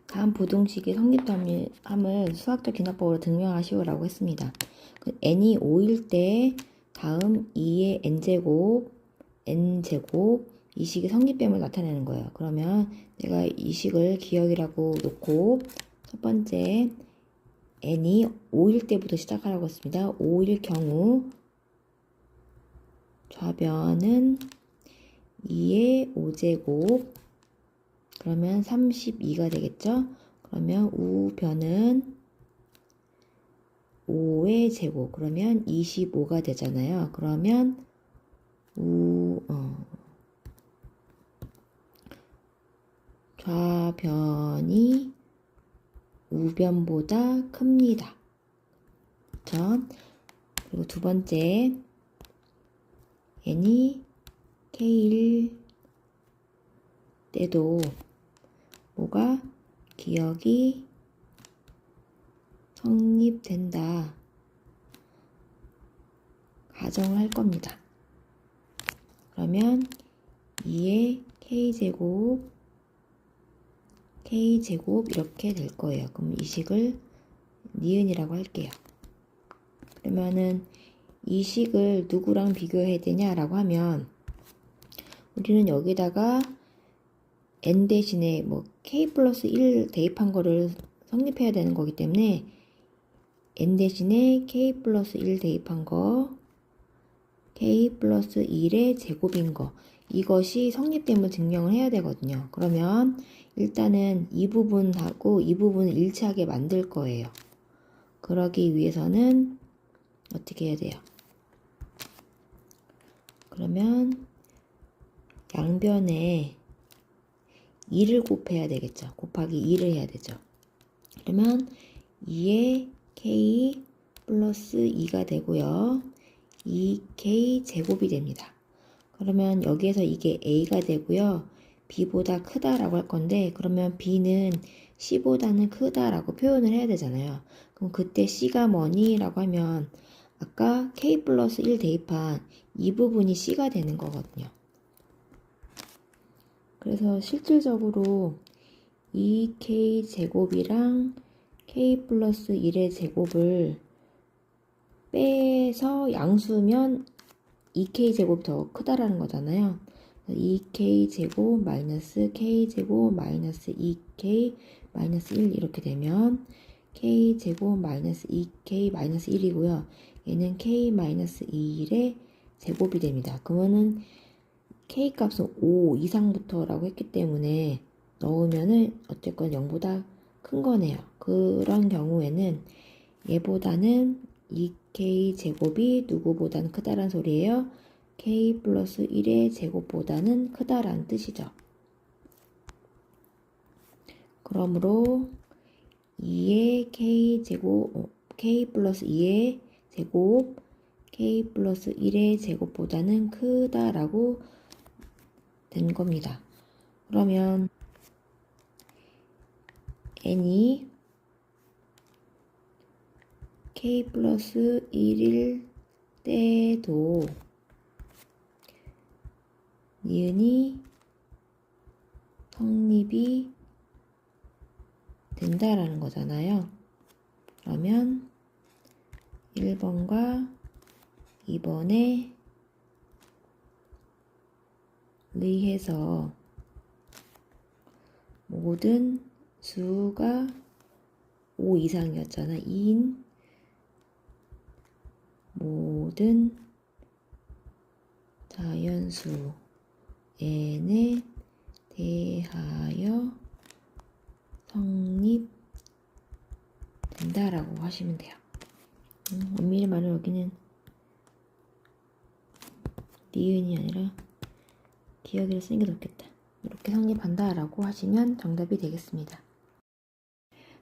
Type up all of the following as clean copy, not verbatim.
다음 부등식의 성립함을 수학적 기납법으로 증명하시오라고 했습니다. n이 5일 때 다음 2의 n제곱, n제곱 이 식의 성립됨을 나타내는 거예요. 그러면 내가 이 식을 기억이라고 놓고 첫 번째 n이 5일 때부터 시작하라고 했습니다. 5일 경우 좌변은 2의 5제곱 그러면 32가 되겠죠? 그러면 우변은 5의 제곱 그러면 25가 되잖아요. 그러면 좌변이 우변보다 큽니다. 그렇죠? 그리고 두 번째 n이 k일 때도 뭐가 기억이 성립된다 가정을 할 겁니다. 그러면 2의 k제곱 이렇게 될 거예요. 그럼 이 식을 니은이라고 할게요. 그러면은 이 식을 누구랑 비교해야 되냐라고 하면 우리는 여기다가 n 대신에 뭐 k 플러스 1 대입한 거를 성립해야 되는 거기 때문에 n 대신에 k 플러스 1 대입한 거 k 플러스 1의 제곱인 거 이것이 성립됨을 증명을 해야 되거든요. 그러면 일단은 이 부분하고 이 부분을 일치하게 만들 거예요. 그러기 위해서는 어떻게 해야 돼요? 그러면 양변에 2를 곱해야 되겠죠. 곱하기 2를 해야 되죠. 그러면 2의 k 플러스 2가 되고요. 2k 제곱이 됩니다. 그러면 여기에서 이게 a가 되고요. b보다 크다라고 할 건데 그러면 b는 c보다는 크다라고 표현을 해야 되잖아요. 그럼 그때 c가 뭐니? 라고 하면 아까 k 플러스 1 대입한 이 부분이 c가 되는 거거든요. 그래서 실질적으로 2k 제곱이랑 k 플러스 1의 제곱을 빼서 양수면 2k 제곱이 더 크다라는 거잖아요. 2k 제곱 마이너스 k 제곱 마이너스 2k 마이너스 1 이렇게 되면 k 제곱 마이너스 2k 마이너스 1이고요. 얘는 k 마이너스 1의 제곱이 됩니다. 그러면은 k 값은 5 이상부터라고 했기 때문에 넣으면은 어쨌건 0보다 큰 거네요. 그런 경우에는 얘보다는 2k 제곱이 누구보다는 크다란 소리예요. k 플러스 1의 제곱보다는 크다란 뜻이죠. 그러므로 2의 k 제곱, k 플러스 2의 제곱, k 플러스 1의 제곱보다는 크다라고 된 겁니다. 그러면 n이 k 플러스 1일 때도 니은이 성립이 된다라는 거잖아요. 그러면 1번과 2번에 의해서 모든 수가 5 이상이었잖아. 2인 모든 자연수 n에 대하여 성립된다라고 하시면 돼요. 엄밀히 말하면 여기는 니은이 아니라 기억이라 쓰는 게 좋겠다. 이렇게 성립한다라고 하시면 정답이 되겠습니다.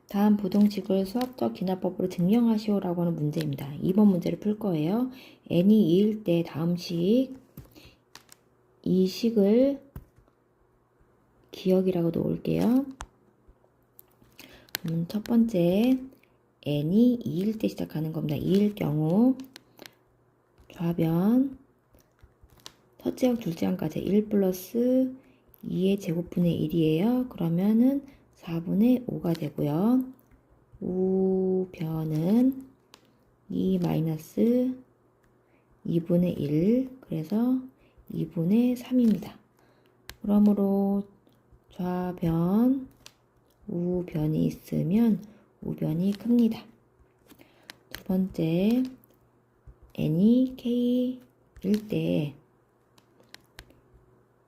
다음 부등식을 수학적 기납법으로 증명하시오라고 하는 문제입니다. 2번 문제를 풀 거예요. n이 2일 때 다음 식, 이 식을 기억이라고 놓을게요. 첫 번째 n이 2일 때 시작하는 겁니다. 2일 경우 좌변 첫째 항 둘째 항까지 1 플러스 2의 제곱분의 1이에요. 그러면은 4분의 5가 되고요. 우변은 2 마이너스 2분의 1, 그래서 2분의 3입니다. 그러므로 좌변, 우변이 있으면 우변이 큽니다. 두 번째, n이 k일 때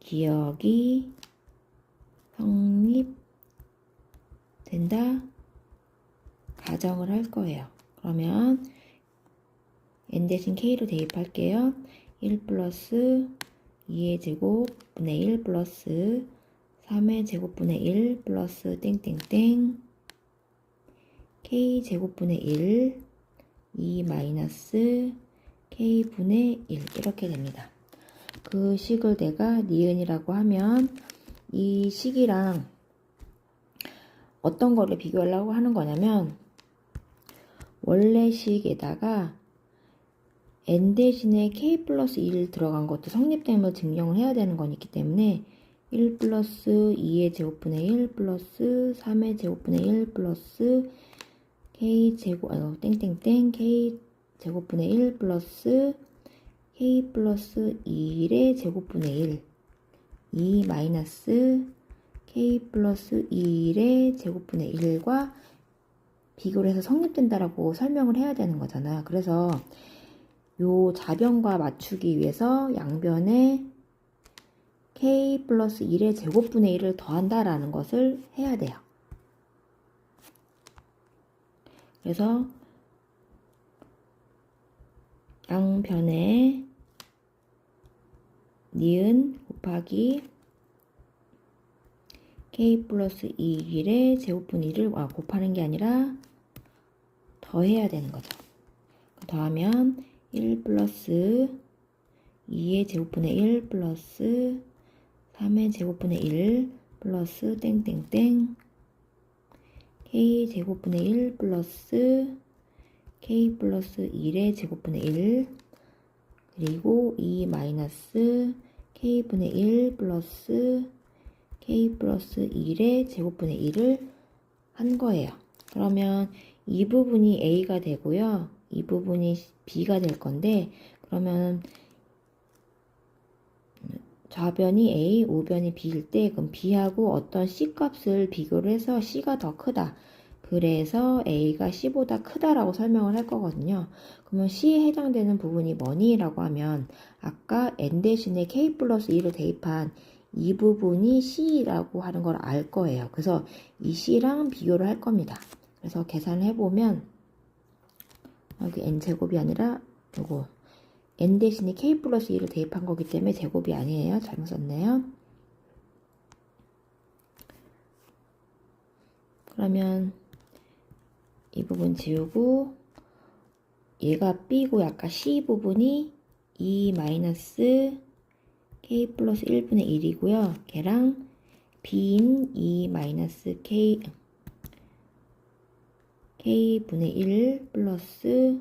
기억이 성립된다 가정을 할 거예요. 그러면 n 대신 k로 대입할게요. 1 플러스 2의 제곱분의 1 플러스 3의 제곱분의 1 플러스 땡땡땡 k 제곱분의 1 2 마이너스 k분의 1 이렇게 됩니다. 그 식을 내가 니은이라고 하면 이 식이랑 어떤 거를 비교하려고 하는 거냐면 원래 식에다가 n 대신에 k 플러스 1 들어간 것도 성립됨을 증명을 해야 되는 거기 때문에 1 플러스 2의 제곱분의 1 플러스 3의 제곱분의 1 플러스 k 제곱 땡땡땡 k 제곱분의 1 플러스 k 플러스 1의 제곱분의 1 2 마이너스 k 플러스 1의 제곱분의 1과 비교를 해서 성립된다라고 설명을 해야 되는 거잖아요. 그래서 요 좌변과 맞추기 위해서 양변에 k 플러스 1의 제곱분의 1을 더한다라는 것을 해야 돼요. 그래서 양변에 니은 곱하기 k 플러스 1의 제곱분의 1을 곱하는 게 아니라 더해야 되는 거죠. 더하면 1 플러스 2의 제곱분의 1 플러스 3의 제곱분의 1 플러스 땡땡땡 k 제곱분의 1 플러스 k 플러스 1의 제곱분의 1 그리고 2 마이너스 k분의 1 플러스 k 플러스 1의 제곱분의 1을 한 거예요. 그러면 이 부분이 a가 되고요. 이 부분이 b가 될 건데 그러면 좌변이 a, 우변이 b일 때 그럼 b하고 어떤 c 값을 비교를 해서 c가 더 크다. 그래서 a가 c보다 크다라고 설명을 할 거거든요. 그러면 c에 해당되는 부분이 뭐니? 라고 하면 아까 n 대신에 k 플러스 1을 대입한 이 부분이 c라고 하는 걸 알 거예요. 그래서 이 c랑 비교를 할 겁니다. 그래서 계산을 해보면 여기 n제곱이 아니라 요거 n 대신에 k 플러스 1을 대입한 거기 때문에 제곱이 아니에요. 잘못 썼네요. 그러면 이 부분 지우고 얘가 b고 아까 c 부분이 2 마이너스 k 플러스 1분의 1이고요. 걔랑 b인 2 마이너스 k분의 1 플러스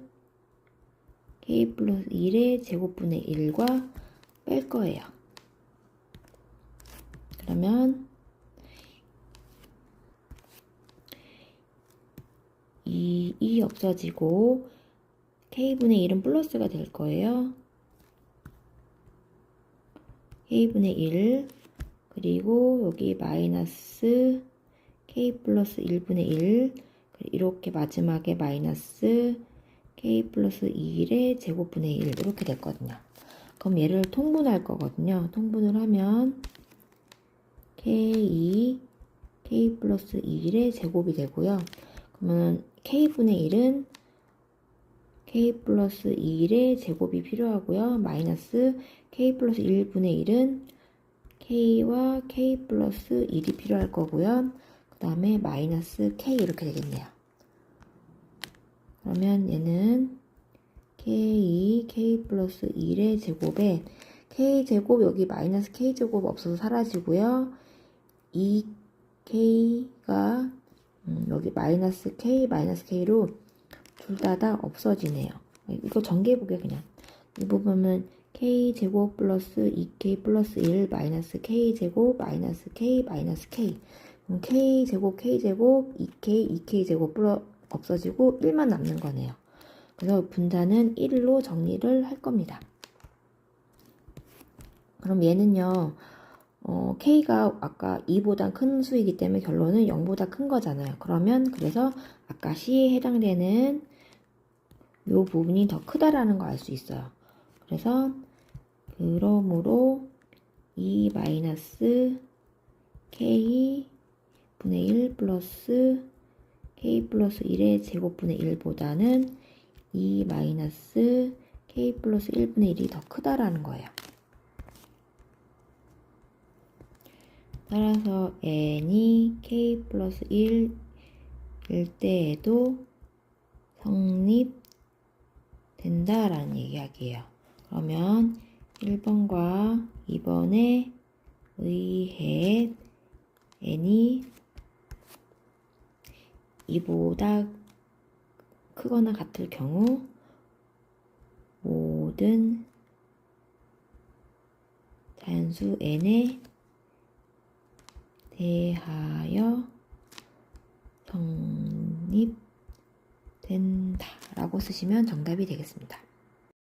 k 플러스 1의 제곱분의 1과 뺄 거예요. 그러면 이 없어지고 k분의 1은 플러스가 될 거예요. k분의 1 그리고 여기 마이너스 k 플러스 1분의 1 이렇게 마지막에 마이너스 k 플러스 1의 제곱분의 1 이렇게 됐거든요. 그럼 얘를 통분할 거거든요. 통분을 하면 k 플러스 1의 제곱이 되고요. 그러면 k분의 1은 k 플러스 1의 제곱이 필요하고요. 마이너스 k 플러스 1분의 1은 k와 k 플러스 1이 필요할 거고요. 그 다음에 마이너스 k 이렇게 되겠네요. 그러면 얘는 k 플러스 1의 제곱에 k제곱 여기 마이너스 k제곱 없어서 사라지고요. 2k가 여기 마이너스 k로 둘 다 없어지네요. 이거 전개해보게 그냥. 이 부분은 k제곱 플러스 2k 플러스 1 마이너스 k제곱 마이너스 k 마이너스 k k제곱, k제곱, 2k, 2k제곱 없어지고 1만 남는 거네요. 그래서 분자는 1로 정리를 할 겁니다. 그럼 얘는요, k가 아까 2보다 큰 수이기 때문에 결론은 0보다 큰 거잖아요. 그러면 그래서 아까 c에 해당되는 이 부분이 더 크다라는 거 알 수 있어요. 그래서 그러므로 2 마이너스 k 분의 1 플러스 k 플러스 1의 제곱분의 1보다는 2 마이너스 k 플러스 1분의 1이 더 크다라는 거예요. 따라서 n이 k 플러스 1일 때에도 성립된다라는 이야기예요. 그러면 1번과 2번에 의해 n이 2보다 크거나 같을 경우 모든 자연수 n에 대하여 성립된다 라고 쓰시면 정답이 되겠습니다.